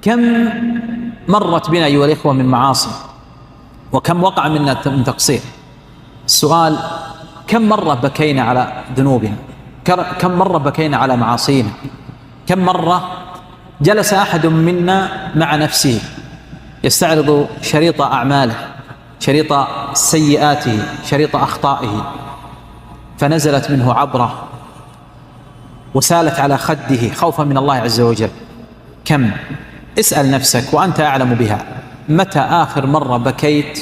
كم مرت بنا أيها الإخوة من معاصي، وكم وقع منا من تقصير. السؤال: كم مرة بكينا على ذنوبنا؟ كم مرة بكينا على معاصينا؟ كم مرة جلس أحد منا مع نفسه يستعرض شريط أعماله، شريط سيئاته، شريط أخطائه، فنزلت منه عبرة وسالت على خده خوفا من الله عز وجل؟ كم؟ اسأل نفسك وأنت أعلم بها. متى آخر مرة بكيت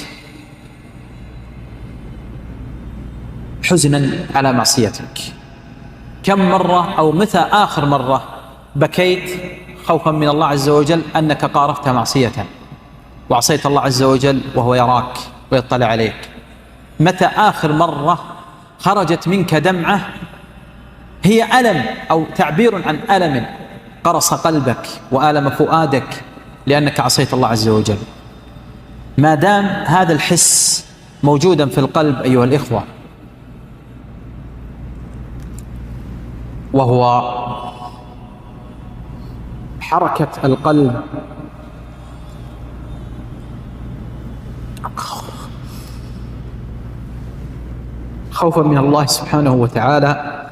حزنا على معصيتك؟ كم مرة أو متى آخر مرة بكيت خوفا من الله عز وجل أنك قارفت معصية وعصيت الله عز وجل وهو يراك ويطلع عليك؟ متى آخر مرة خرجت منك دمعة هي ألم أو تعبير عن ألم قرص قلبك وآلم فؤادك لأنك عصيت الله عز وجل؟ ما دام هذا الحس موجودا في القلب أيها الإخوة، وهو حركة القلب خوفا من الله سبحانه وتعالى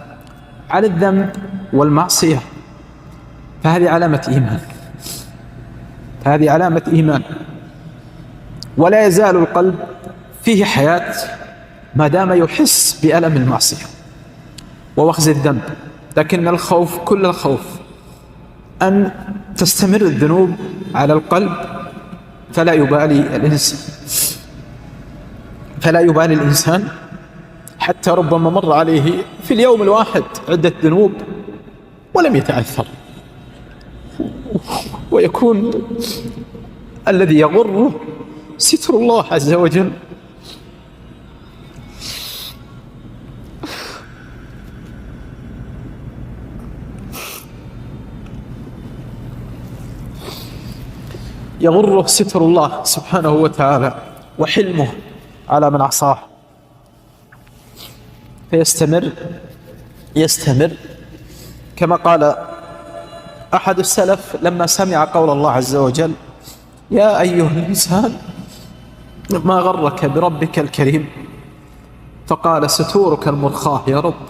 على الذنب والمعصية، فهذه علامة إيمان، هذه علامة إيمان. ولا يزال القلب فيه حياة ما دام يحس بألم المعصية ووخز الذنب. لكن الخوف، كل الخوف أن تستمر الذنوب على القلب فلا يبالي الإنسان حتى ربما مر عليه في اليوم الواحد عدة ذنوب ولم يتأثر، ويكون الذي يغره ستر الله عز وجل. يغره ستر الله سبحانه وتعالى وحلمه على من عصاه، فيستمر كما قال أحد السلف لما سمع قول الله عز وجل: يا أيها الإنسان ما غرك بربك الكريم، فقال: ستورك المرخاة يا رب.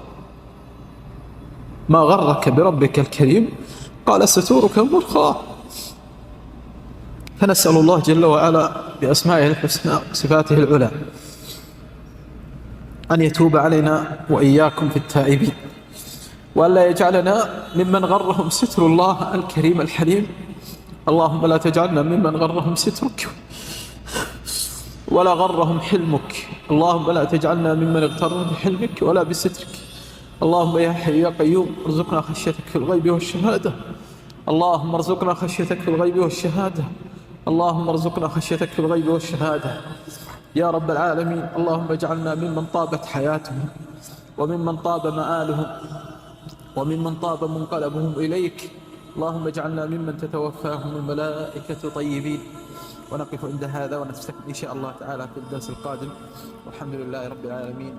ما غرك بربك الكريم؟ قال: ستورك المرخاة. فنسأل الله جل وعلا بأسمائه الحسنى وصفاته العلى أن يتوب علينا وإياكم في التائبين، وأن لا يجعلنا ممن غرهم ستر الله الكريم الحليم. اللهم لا تجعلنا ممن غرهم سترك ولا غرهم حلمك. اللهم لا تجعلنا ممن اغتر بحلمك ولا بسترك. اللهم يا حي يا قيوم ارزقنا خشيتك في الغيب والشهادة. اللهم ارزقنا خشيتك في الغيب والشهادة. اللهم ارزقنا خشيتك في الغيب والشهادة يا رب العالمين. اللهم اجعلنا ممن طابت حياتهم وممن طاب مآلهم وممن طاب منقلبهم إليك. اللهم اجعلنا ممن تتوفاهم الملائكة طيبين. ونقف عند هذا ونستكمل إن شاء الله تعالى في الدرس القادم، والحمد لله رب العالمين،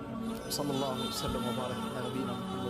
صلى الله وسلم وبارك على نبينا محمد.